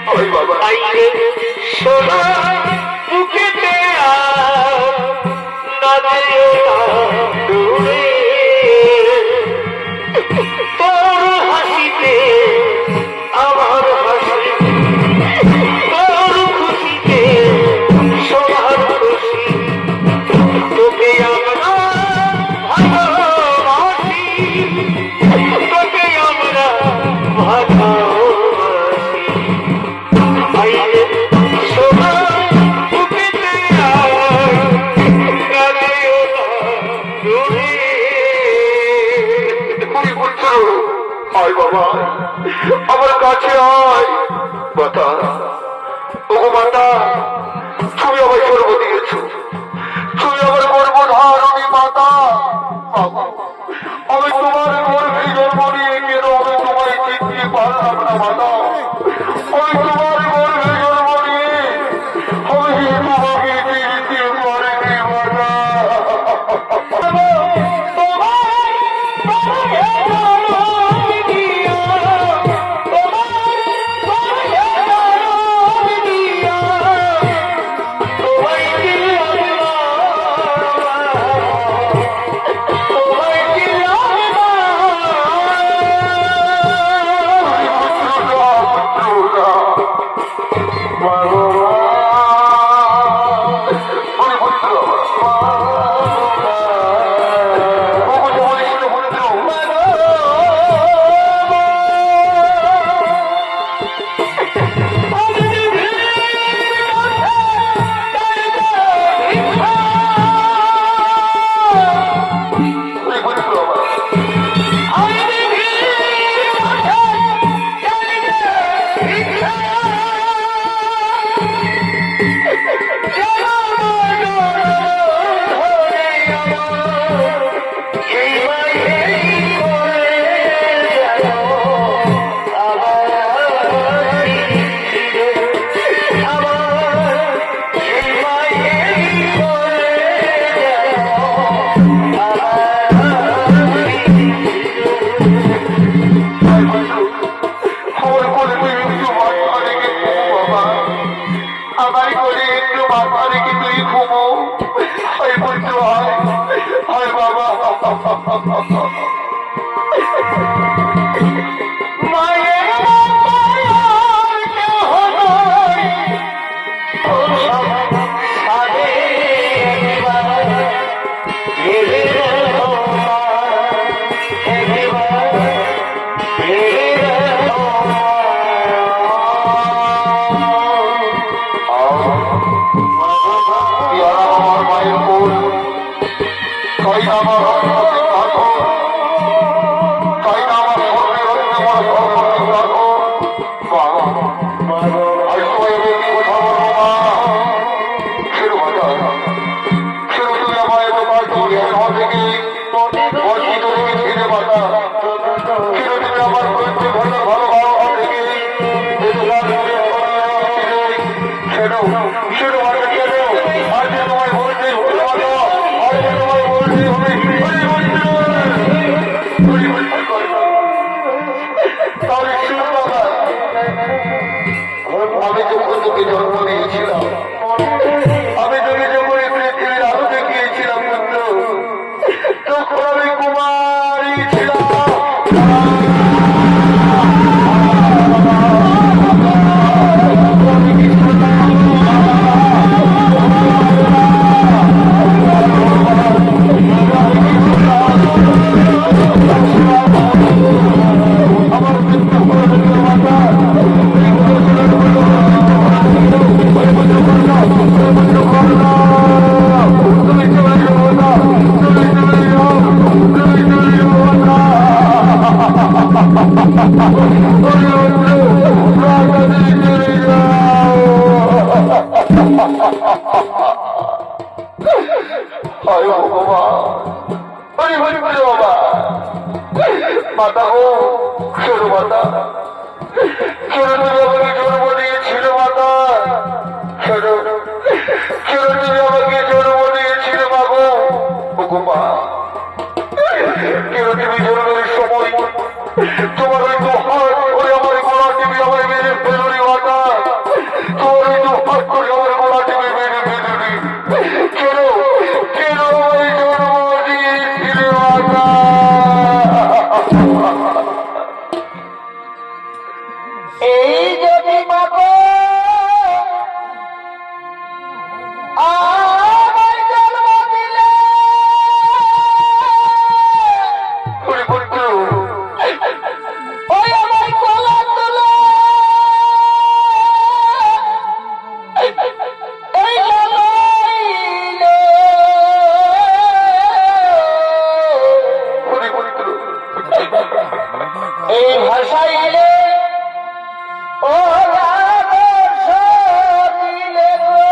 আইরে সোনা বুকেতে না যেও না দূরে তোর হাসিতে আমার হাসি তোর খুশিতে সবার খুশি তোকে আমরা ভালোবাসি তোকে আমরা ভালোবাসি আইরে সোনা বুকেতে না যেও না দূরে আয় বাবা আমার কাছে আয় মাতা ওগো মাতা তুমি আমায় গর্ব দিয়েছো তুমি আমার গর্ভধারণী মাতা আমি তোমার গর্ভে জন্ম নিয়ে কেন আমি তোমায় চিনতে পারলাম না মাতা আমি তোমার গর্ভে জন্ম নিয়ে আমি তোমাকে চিনতে পারিনি মাতা আমি যখন তোকে জন্ম নিয়েছিলাম আমি তোকে যখন পৃথিবীর আলো দেখিয়েছিলাম পুত্র তখন আমি কুমারী ছিলাম মাতা গো শোনো মাতা শোনো তুমি আমাকে জন্ম দিয়েছিল মাতা শোনো শোনো তুমি আমাকে জন্ম দিয়েছিল মা গো ওগো মা কেন তুমি জন্মের সময় তোমার ওই হাত ওই আমার গলা টিপে আমার মেরে ফেলুনি মাতা এই যদি মাগো আমায় জন্ম দিলে পুত্র ওই আমার কোলা তুলে এই লালাইলে পুত্র এই ভাষাইলে ও আদর্শ দিলে গো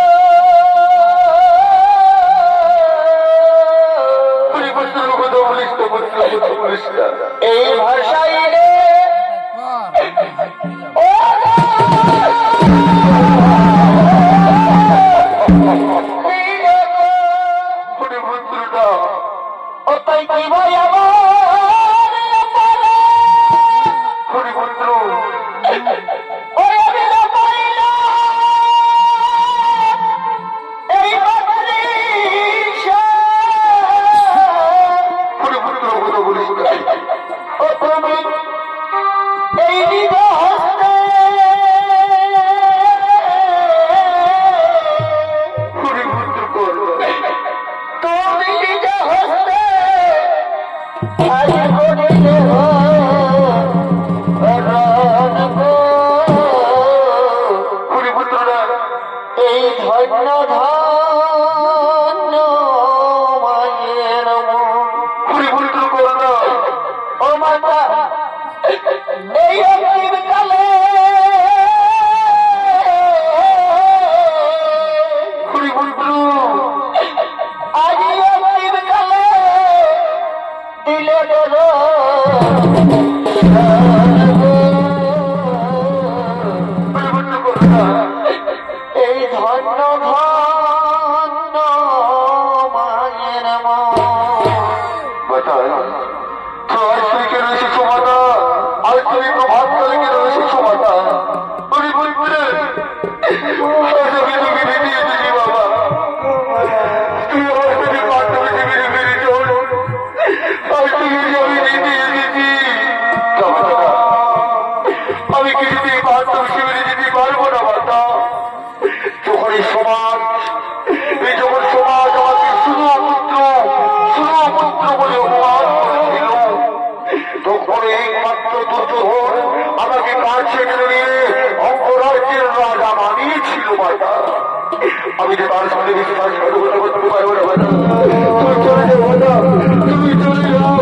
পুত্র কথা বলিস তো পুত্র কথা বলিস না এই ভাষাইলে ও দিলে গো পুত্রটা ও তাই কি ভাই আমার পুত্র ওই আমি না পাইলাম এই বাদরিশা পুত্র কথা বলিস না ও তুমি এই নিজ হস্তে পুত্র তুমি নিজ হস্তে আজ করিলে এই ধন্য ধন্য মায়ের ও মাতা এই অন্তিম কালে আজি অন্তিম কালে দিলে এই ধন্য ধন্য মায়ের মা তুই কেন এসেছো মাতা আর তুমি প্রভাত কালে কেন এসেছো মাতা তুমি বাবা তুই আমার সাথে পাঠ্য শিবিরে বেরিয়ে চল আর তুমি আমি দিতে এসেছি আমি কিছুতেই পাঠ্য শিবিরে যেতে পারবো না মাতা যখন সমাজ আমাকে শুধু পুত্র বলে অপমান করেছিল তখন একমাত্র দুর্যোধন আমাকে কাছে টেনে নিয়ে অঙ্গরাজ্যের রাজা বানিয়েছিল মাতা আমি যে তার সাথে বিশ্বাসঘাতকতা করতে পারবো না মাতা তুমি চলে যাও মাতা তুমি চলে যাও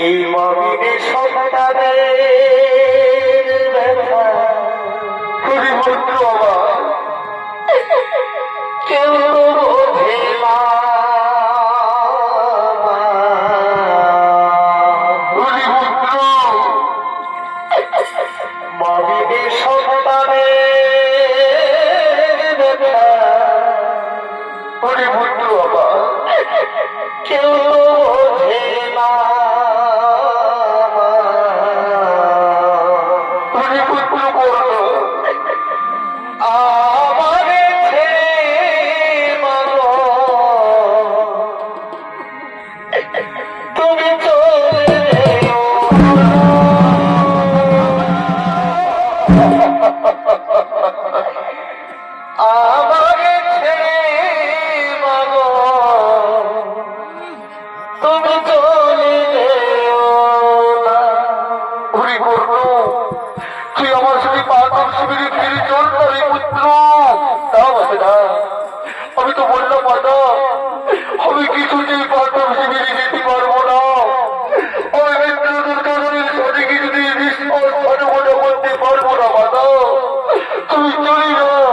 এই মামিনে সন্তানের ব্যথা পুত্র আমার কেউ বোঝে না পুত্র মামিনে সন্তানের ব্যথা পুত্র আমার কেউ বোঝে না তুমি চলে আমাকে ছেড়ে মাগো তুমি চলে তুই আমার সাথে পাথর শিবিরে ফিরে চল তার পুত্র আমি তো বললাম মাতা আমি কিছুতেই পাথর শিবিরে যেতে পারবো না আমি মিত্রদের সাথে কিছুতেই বিস্ফোরণা করতে পারবো না মাতা তুমি চলে যাও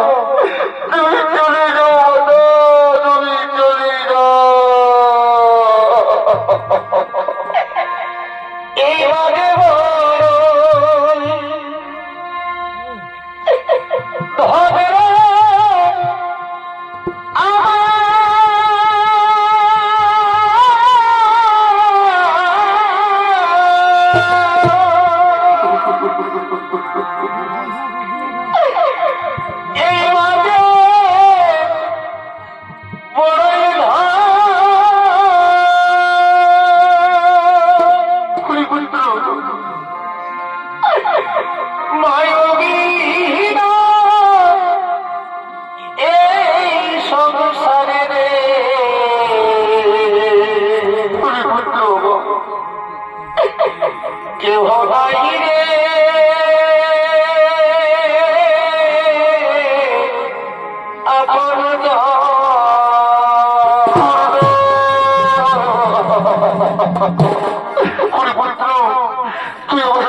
তুমি চলে যাও মাতা তুমি চলে যাও কেউ নাই রে আপন হরিপুত্র তুই আমার